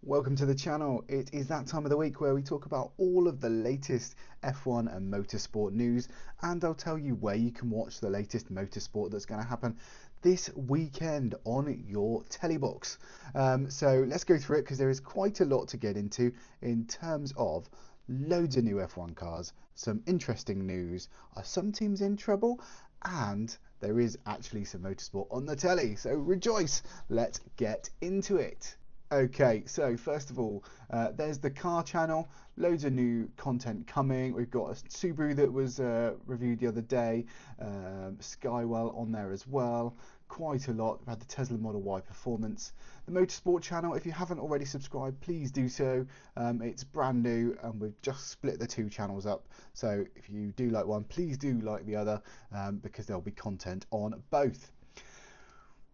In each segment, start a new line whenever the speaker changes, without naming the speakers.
Welcome to the channel. It is that time of the week where we talk about all of the latest F1 and motorsport news, and I'll tell you where you can watch the latest motorsport that's going to happen this weekend on your telly box. So let's go through it because there is quite a lot to get into in terms of loads of new F1 cars, some interesting news, are some teams in trouble, and there is actually some motorsport on the telly. So rejoice, let's get into it. Okay, so first of all, there's the car channel. Loads of new content coming. We've got a Subaru that was reviewed the other day, Skywell on there as well. Quite a lot. We've had the Tesla Model Y Performance. The Motorsport channel, if you haven't already subscribed, please do so. It's brand new and we've just split the two channels up. So if you do like one, please do like the other because there'll be content on both.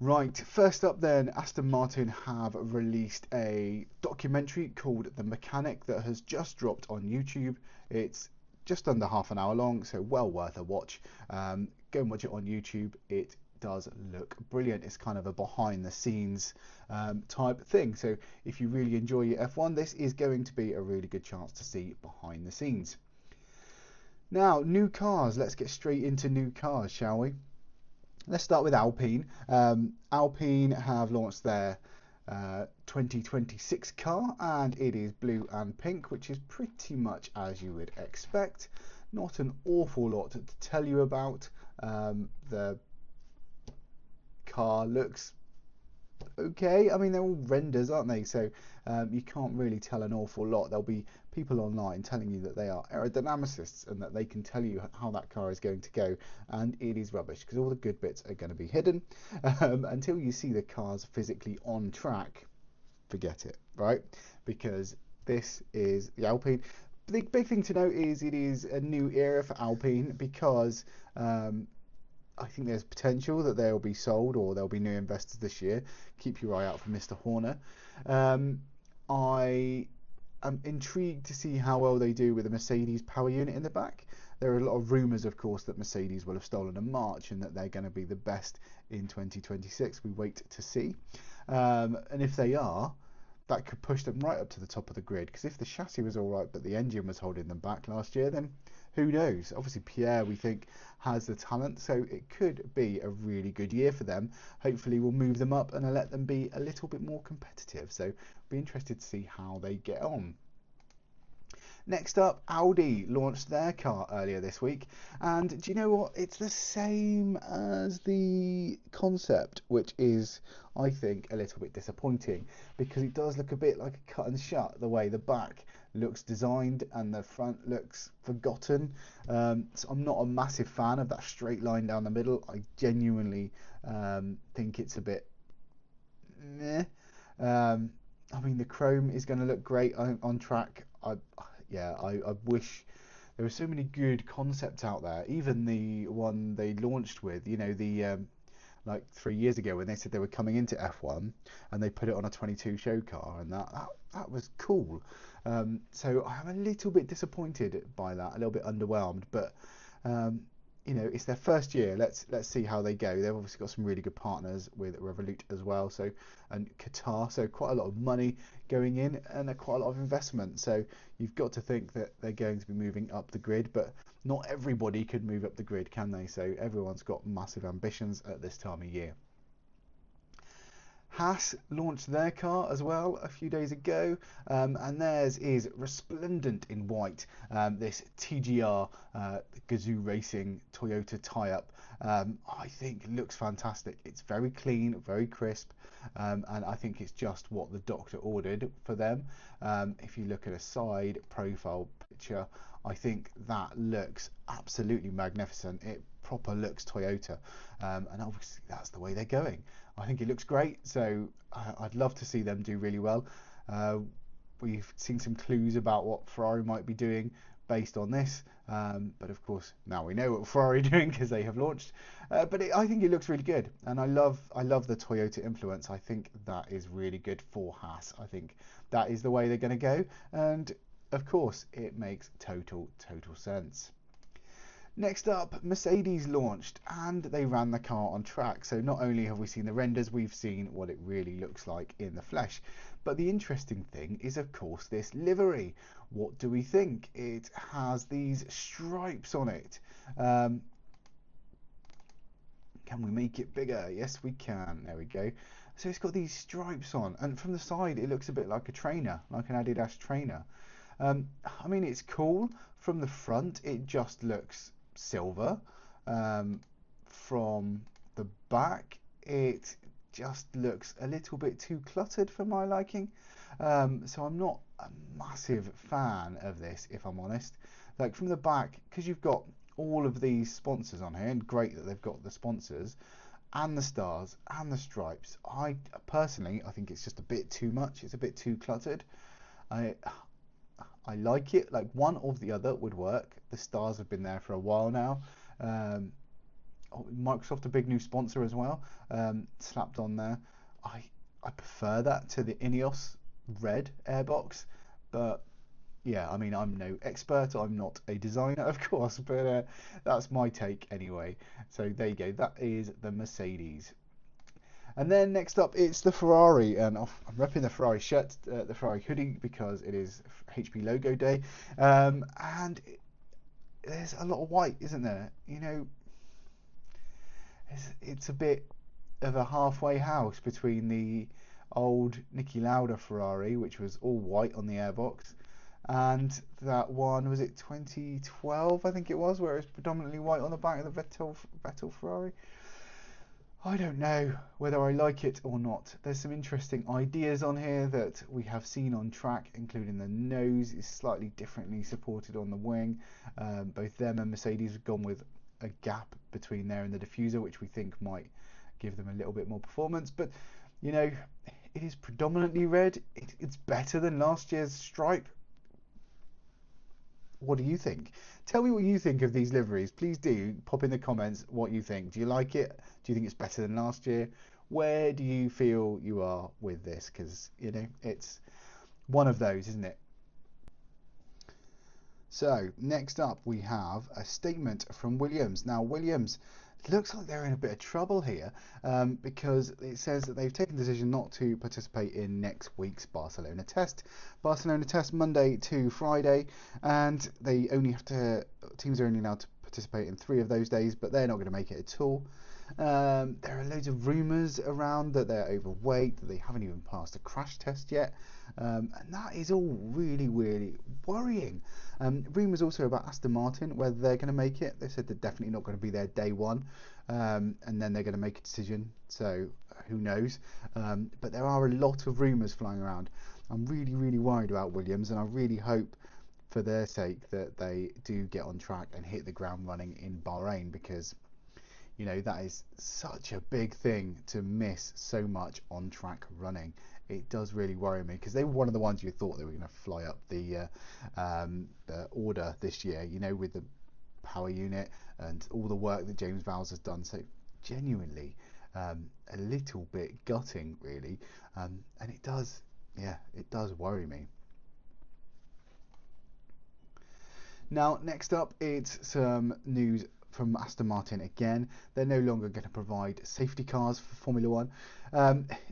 Right, first up then, Aston Martin have released a documentary called The Mechanic that has just dropped on YouTube. It's just under half an hour long, so well worth a watch. Go and watch it on YouTube. It does look brilliant. It's kind of a behind the scenes type thing. So if you really enjoy your F1, this is going to be a really good chance to see behind the scenes. Now, new cars. Let's get straight into new cars, shall we? Let's start with Alpine. Alpine have launched their 2026 car, and it is blue and pink, which is pretty much as you would expect. Not an awful lot to tell you about. The car looks okay. I mean, they're all renders, aren't they? So you can't really tell an awful lot. There'll be people online telling you that they are aerodynamicists and that they can tell you how that car is going to go, and it is rubbish because all the good bits are going to be hidden. Until you see the cars physically on track, forget it, right? Because this is the Alpine. The big thing to note is it is a new era for Alpine because I think there's potential that they'll be sold or there'll be new investors this year. Keep your eye out for Mr. Horner. I am intrigued to see how well they do with the Mercedes power unit in the back. There are a lot of rumours, of course, that Mercedes will have stolen a march and that they're going to be the best in 2026. We wait to see. And if they are, that could push them right up to the top of the grid. Because if the chassis was all right, but the engine was holding them back last year, then who knows? Obviously, Pierre, we think, has the talent, so it could be a really good year for them. Hopefully, we'll move them up and let them be a little bit more competitive. So, be interested to see how they get on. Next up, Audi launched their car earlier this week, and do you know what? It's the same as the concept, which is, I think, a little bit disappointing because it does look a bit like a cut and shut the way the back looks designed and the front looks forgotten. So I'm not a massive fan of that straight line down the middle. I genuinely think it's a bit meh. I mean, the chrome is going to look great on track. I wish there were so many good concepts out there. Even the one they launched with, like 3 years ago when they said they were coming into F1 and they put it on a 22 show car, and that was cool. So I'm a little bit disappointed by that, a little bit underwhelmed, but it's their first year. Let's see how they go. They've obviously got some really good partners with Revolut as well, so, and Qatar, so quite a lot of money going in and quite a lot of investment. So you've got to think that they're going to be moving up the grid, but not everybody could move up the grid, can they? So everyone's got massive ambitions at this time of year. Haas launched their car as well a few days ago, and theirs is resplendent in white. This TGR Gazoo Racing Toyota tie-up, I think looks fantastic. It's very clean, very crisp, and I think it's just what the doctor ordered for them. If you look at a side profile picture, I think that looks absolutely magnificent. It proper looks Toyota, and obviously that's the way they're going. I think it looks great, so I'd love to see them do really well. We've seen some clues about what Ferrari might be doing based on this, but of course now we know what Ferrari are doing because they have launched. But I think it looks really good, and I love the Toyota influence. I think that is really good for Haas. I think that is the way they're going to go, and of course it makes total sense. Next up, Mercedes launched and they ran the car on track. So not only have we seen the renders, we've seen what it really looks like in the flesh. But the interesting thing is, of course, this livery. What do we think? It has these stripes on it. Can we make it bigger? Yes, we can. There we go. So it's got these stripes on, and from the side it looks a bit like a trainer, like an Adidas trainer. I mean, it's cool. From the front it just looks silver. From the back it just looks a little bit too cluttered for my liking. So I'm not a massive fan of this, if I'm honest. Like from the back, because you've got all of these sponsors on here, and great that they've got the sponsors and the stars and the stripes. I personally, I think it's just a bit too much. It's a bit too cluttered. I like it. Like one or the other would work. The stars have been there for a while now. Microsoft, a big new sponsor as well, slapped on there. I prefer that to the Ineos red airbox, but yeah, I mean, I'm no expert. I'm not a designer, of course, but that's my take anyway. So there you go. That is the Mercedes. And then next up, it's the Ferrari, and I'm repping the Ferrari shirt, the Ferrari hoodie, because it is HP logo day, and there's a lot of white, isn't there? You know, it's a bit of a halfway house between the old Niki Lauda Ferrari, which was all white on the airbox, and that one, was it 2012, I think it was, where it was predominantly white on the back of the Vettel Ferrari. I don't know whether I like it or not. There's some interesting ideas on here that we have seen on track, including the nose is slightly differently supported on the wing. Both them and Mercedes have gone with a gap between there and the diffuser, which we think might give them a little bit more performance. But, you know, it is predominantly red. It's better than last year's stripe. What do you think? Tell me what you think of these liveries. Please do pop in the comments what you think. Do you like it? Do you think it's better than last year? Where do you feel you are with this? Because, you know, it's one of those, isn't it? So next up we have a statement from Williams. Now Williams, looks like they're in a bit of trouble here, because it says that they've taken the decision not to participate in next week's Barcelona test. Barcelona test Monday to Friday, and teams are only allowed to participate in 3 of those days, but they're not going to make it at all. There are loads of rumours around that they're overweight, that they haven't even passed a crash test yet, and that is all really, really worrying. Rumours also about Aston Martin, whether they're going to make it. They said they're definitely not going to be there day one, and then they're going to make a decision, so who knows. But there are a lot of rumours flying around. I'm really, really worried about Williams, and I really hope for their sake that they do get on track and hit the ground running in Bahrain, because you know, that is such a big thing to miss so much on track running. It does really worry me, because they were one of the ones you thought they were going to fly up the order this year, you know, with the power unit and all the work that James Vowles has done. So genuinely a little bit gutting, really, and it does worry me. Now next up, it's some news from Aston Martin again. They're no longer going to provide safety cars for Formula One.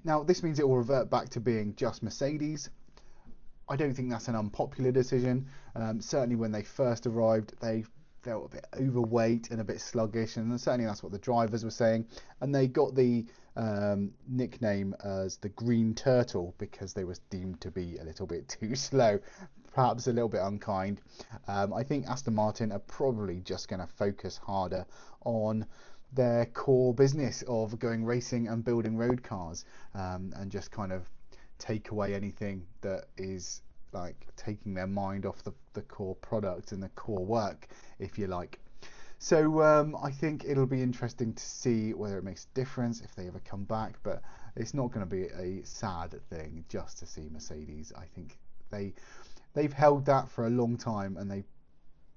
Now this means it will revert back to being just Mercedes. I don't think that's an unpopular decision. Certainly when they first arrived, they felt a bit overweight and a bit sluggish, and certainly that's what the drivers were saying. And they got the nickname as the Green Turtle because they were deemed to be a little bit too slow, perhaps a little bit unkind. I think Aston Martin are probably just going to focus harder on their core business of going racing and building road cars, and just kind of take away anything that is like taking their mind off the core product and the core work, if you like. So I think it'll be interesting to see whether it makes a difference if they ever come back, but it's not going to be a sad thing just to see Mercedes. I think they've held that for a long time and they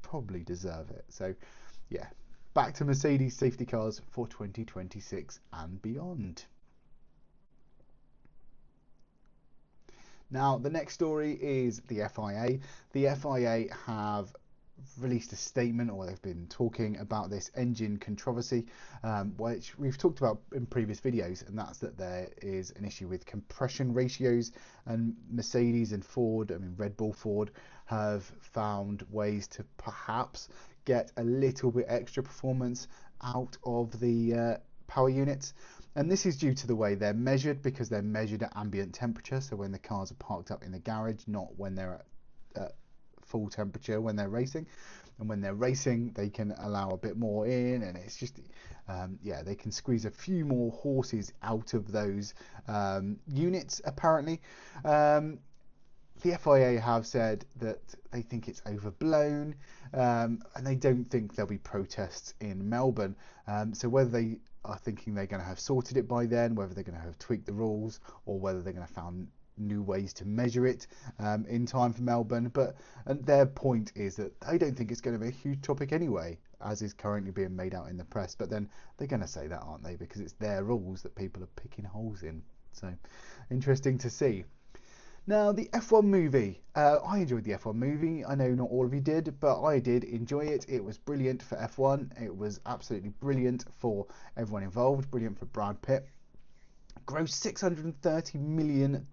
probably deserve it. So yeah, back to Mercedes safety cars for 2026 and beyond. Now the next story is the FIA. The FIA have released a statement, or they've been talking about this engine controversy, which we've talked about in previous videos, and that's that there is an issue with compression ratios, and Mercedes and Ford, I mean Red Bull Ford, have found ways to perhaps get a little bit extra performance out of the power units. And this is due to the way they're measured, because they're measured at ambient temperature, so when the cars are parked up in the garage, not when they're at full temperature when they're racing. And when they're racing, they can allow a bit more in, and it's just yeah, they can squeeze a few more horses out of those units apparently. The FIA have said that they think it's overblown, and they don't think there'll be protests in Melbourne. So whether they are thinking they're going to have sorted it by then, whether they're going to have tweaked the rules, or whether they're going to found new ways to measure it in time for Melbourne. And their point is that they don't think it's going to be a huge topic anyway, as is currently being made out in the press. But then they're going to say that, aren't they? Because it's their rules that people are picking holes in. So interesting to see. Now, the F1 movie. I enjoyed the F1 movie. I know not all of you did, but I did enjoy it. It was brilliant for F1. It was absolutely brilliant for everyone involved. Brilliant for Brad Pitt. Grossed $630 million.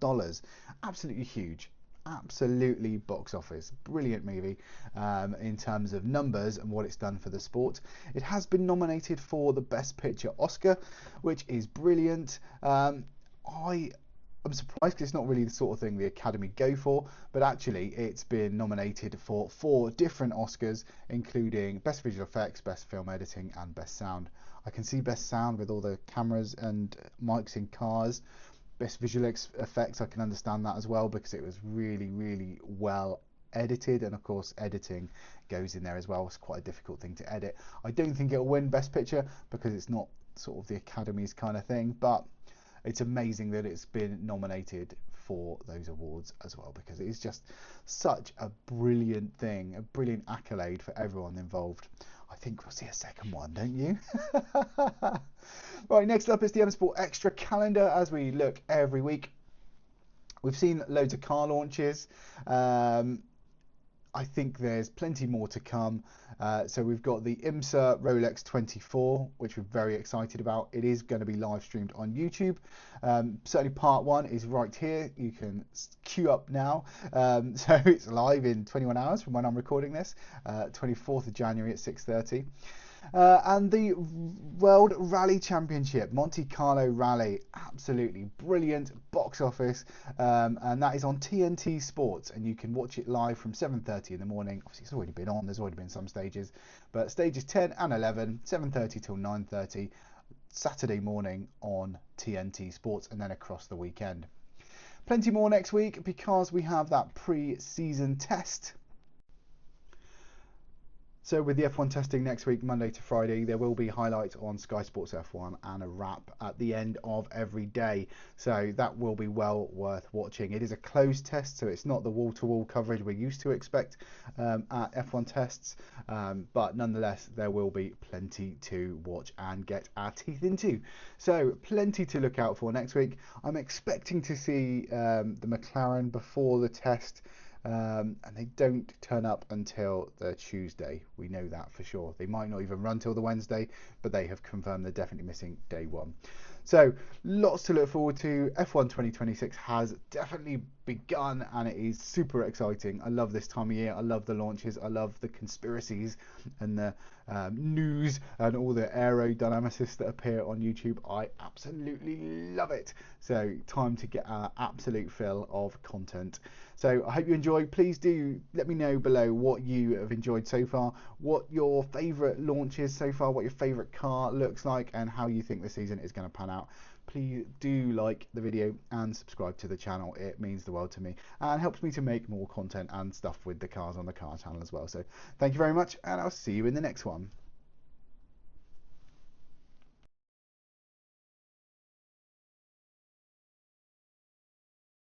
Absolutely huge. Absolutely box office. Brilliant movie in terms of numbers and what it's done for the sport. It has been nominated for the Best Picture Oscar, which is brilliant. I'm surprised because it's not really the sort of thing the Academy go for, but actually it's been nominated for 4 different Oscars, including Best Visual Effects, Best Film Editing and Best Sound. I can see Best Sound with all the cameras and mics in cars. Best Visual Effects, I can understand that as well, because it was really, really well edited, and of course editing goes in there as well. It's quite a difficult thing to edit. I don't think it'll win Best Picture because it's not sort of the Academy's kind of thing, but it's amazing that it's been nominated for those awards as well, because it is just such a brilliant thing, a brilliant accolade for everyone involved. I think we'll see a second one, don't you? Right, next up is the M Sport Extra calendar, as we look every week. We've seen loads of car launches. I think there's plenty more to come. So we've got the IMSA Rolex 24, which we're very excited about. It is going to be live streamed on YouTube. Certainly part 1 is right here. You can queue up now. So it's live in 21 hours from when I'm recording this, 24th of January at 6:30. And the World Rally Championship, Monte Carlo Rally, absolutely brilliant box office, and that is on TNT Sports, and you can watch it live from 7:30 in the morning. Obviously it's already been on, there's already been some stages, but stages 10 and 11, 7:30 till 9:30, Saturday morning on TNT Sports, and then across the weekend. Plenty more next week, because we have that pre-season test. So with the F1 testing next week, Monday to Friday, there will be highlights on Sky Sports F1 and a wrap at the end of every day. So that will be well worth watching. It is a closed test, so it's not the wall-to-wall coverage we're used to expect at F1 tests. But nonetheless, there will be plenty to watch and get our teeth into. So plenty to look out for next week. I'm expecting to see the McLaren before the test. And they don't turn up until the Tuesday. We know that for sure. They might not even run till the Wednesday, but they have confirmed they're definitely missing day 1. So lots to look forward to. F1 2026 has definitely begun, and it is super exciting. I love this time of year. I love the launches. I love the conspiracies and the news and all the aerodynamicists that appear on YouTube. I absolutely love it. So time to get our absolute fill of content. So I hope you enjoy. Please do let me know below what you have enjoyed so far, what your favourite launch is so far, what your favourite car looks like, and how you think the season is going to pan out. Please do like the video and subscribe to the channel. It means the world to me and helps me to make more content and stuff with the cars on the car channel as well. So thank you very much, and I'll see you in the next one.